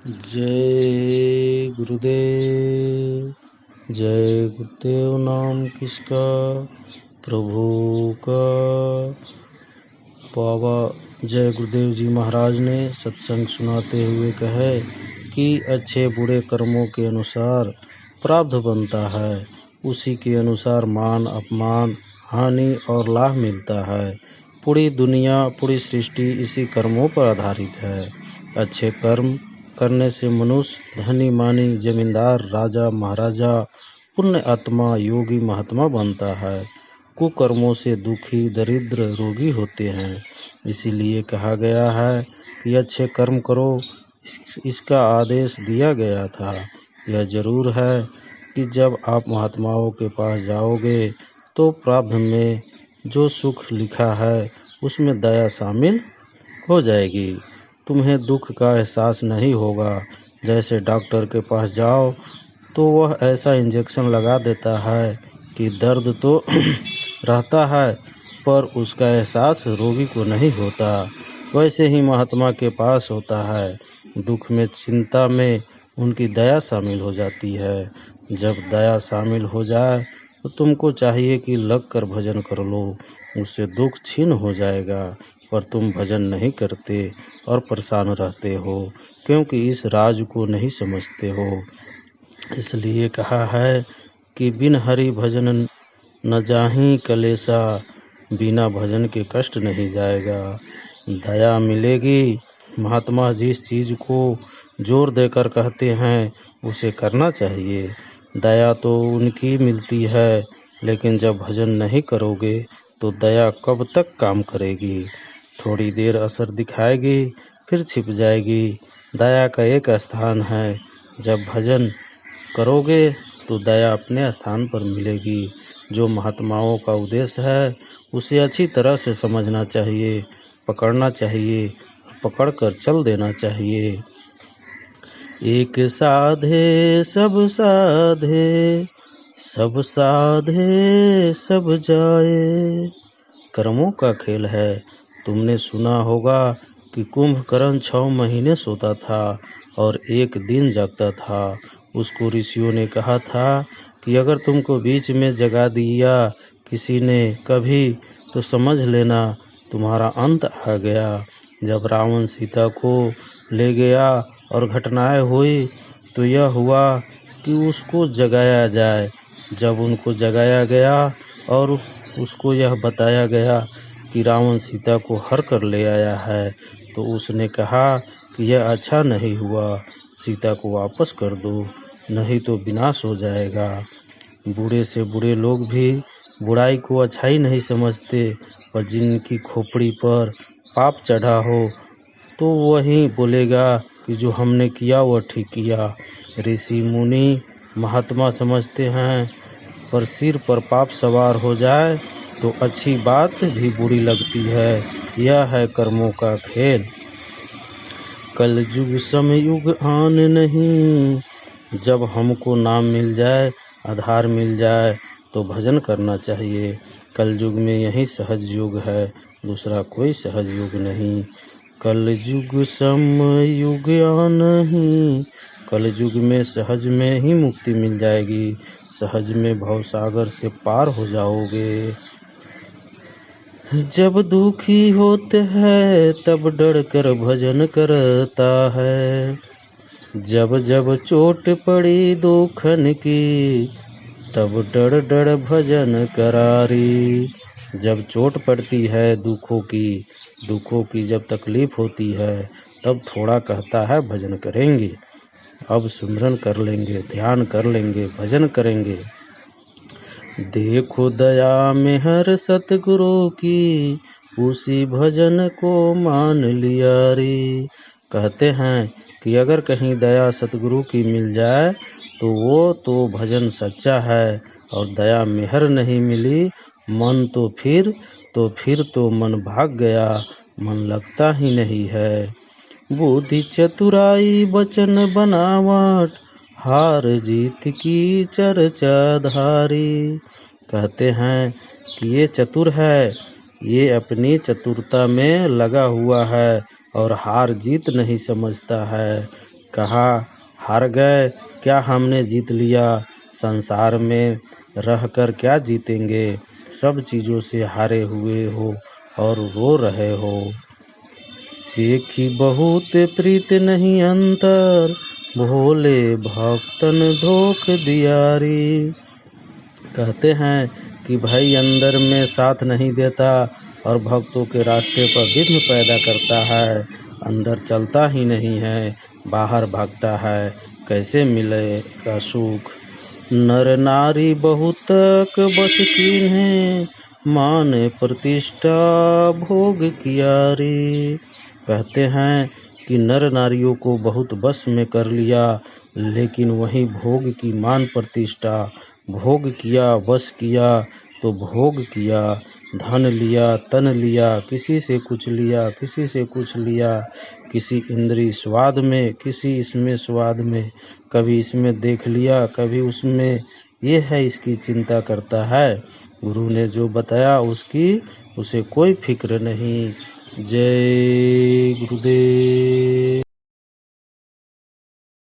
जय गुरुदेव। जय गुरुदेव नाम किसका, प्रभु का। बाबा जय गुरुदेव जी महाराज ने सत्संग सुनाते हुए कहे कि अच्छे बुरे कर्मों के अनुसार प्रारब्ध बनता है, उसी के अनुसार मान अपमान हानि और लाभ मिलता है। पूरी दुनिया पूरी सृष्टि इसी कर्मों पर आधारित है। अच्छे कर्म करने से मनुष्य धनी मानी जमींदार राजा महाराजा पुण्य आत्मा योगी महात्मा बनता है। कुकर्मों से दुखी दरिद्र रोगी होते हैं। इसीलिए कहा गया है कि अच्छे कर्म करो, इसका आदेश दिया गया था। यह जरूर है कि जब आप महात्माओं के पास जाओगे तो प्रारब्ध में जो सुख लिखा है उसमें दया शामिल हो जाएगी। तुम्हें दुख का एहसास नहीं होगा। जैसे डॉक्टर के पास जाओ तो वह ऐसा इंजेक्शन लगा देता है कि दर्द तो रहता है पर उसका एहसास रोगी को नहीं होता। वैसे ही महात्मा के पास होता है। दुख में चिंता में उनकी दया शामिल हो जाती है। जब दया शामिल हो जाए तो तुमको चाहिए कि लग कर भजन कर लो, उससे दुख छीन हो जाएगा। पर तुम भजन नहीं करते और परेशान रहते हो क्योंकि इस राज को नहीं समझते हो। इसलिए कहा है कि बिन हरि भजन न जाहि कलेसा, बिना भजन के कष्ट नहीं जाएगा। दया मिलेगी। महात्मा जिस चीज़ को जोर देकर कहते हैं उसे करना चाहिए। दया तो उनकी मिलती है, लेकिन जब भजन नहीं करोगे तो दया कब तक काम करेगी। थोड़ी देर असर दिखाएगी फिर छिप जाएगी। दया का एक स्थान है, जब भजन करोगे तो दया अपने स्थान पर मिलेगी। जो महात्माओं का उद्देश्य है उसे अच्छी तरह से समझना चाहिए, पकड़ना चाहिए, पकड़ कर चल देना चाहिए। एक साधे सब साधे, सब साधे सब जाए। कर्मों का खेल है। तुमने सुना होगा कि कुंभकर्ण 6 महीने सोता था और एक दिन जागता था। उसको ऋषियों ने कहा था कि अगर तुमको बीच में जगा दिया किसी ने कभी तो समझ लेना तुम्हारा अंत आ गया। जब रावण सीता को ले गया और घटनाएं हुई तो यह हुआ कि उसको जगाया जाए। जब उनको जगाया गया और उसको यह बताया गया कि रावण सीता को हर कर ले आया है तो उसने कहा कि यह अच्छा नहीं हुआ, सीता को वापस कर दो, नहीं तो विनाश हो जाएगा। बुरे से बुरे लोग भी बुराई को अच्छाई नहीं समझते, पर जिनकी खोपड़ी पर पाप चढ़ा हो तो वही बोलेगा कि जो हमने किया वह ठीक किया। ऋषि मुनि महात्मा समझते हैं, पर सिर पर पाप सवार हो जाए तो अच्छी बात भी बुरी लगती है। यह है कर्मों का खेल। कलयुग समयुग आन नहीं, जब हमको नाम मिल जाए आधार मिल जाए तो भजन करना चाहिए। कलयुग में यही सहज युग है, दूसरा कोई सहज युग नहीं। कलयुग समयुग आन नहीं, कलयुग में सहज में ही मुक्ति मिल जाएगी। सहज में भवसागर से पार हो जाओगे। जब दुखी होते हैं तब डर कर भजन करता है। जब जब चोट पड़ी दुखन की तब डर डर भजन करारी। जब चोट पड़ती है दुखों की जब तकलीफ होती है तब थोड़ा कहता है भजन करेंगे, अब सुमिरन कर लेंगे, ध्यान कर लेंगे, भजन करेंगे। देखो दया में हर सतगुरु की, उसी भजन को मान लिया रे। कहते हैं कि अगर कहीं दया सतगुरु की मिल जाए तो वो तो भजन सच्चा है, और दया मेहर नहीं मिली मन तो फिर तो मन भाग गया, मन लगता ही नहीं है। बुद्धि चतुराई वचन बनावट, हार जीत की चर्चा धारी। कहते हैं कि ये चतुर है, ये अपनी चतुरता में लगा हुआ है और हार जीत नहीं समझता है। कहा, हार गए, क्या हमने जीत लिया? संसार में रहकर क्या जीतेंगे? सब चीज़ों से हारे हुए हो और रो रहे हो। सीखी बहुत प्रीत नहीं अंतर, भोले भक्तन धोख दियारी। कहते हैं कि भाई अंदर में साथ नहीं देता और भक्तों के रास्ते पर विघ्न पैदा करता है, अंदर चलता ही नहीं है, बाहर भागता है, कैसे मिलेगा सुख? नर नारी बहुतक बस कीन्हे, माने प्रतिष्ठा भोग कियारी। कहते हैं कि नर नारियों को बहुत बस में कर लिया, लेकिन वहीं भोग की मान प्रतिष्ठा, भोग किया, वश किया तो भोग किया, धन लिया, तन लिया, किसी से कुछ लिया, किसी से कुछ लिया, किसी इंद्रिय स्वाद में, किसी इसमें स्वाद में, कभी इसमें देख लिया, कभी उसमें। ये है इसकी चिंता करता है, गुरु ने जो बताया उसकी उसे कोई फिक्र नहीं। जय गुरुदेव।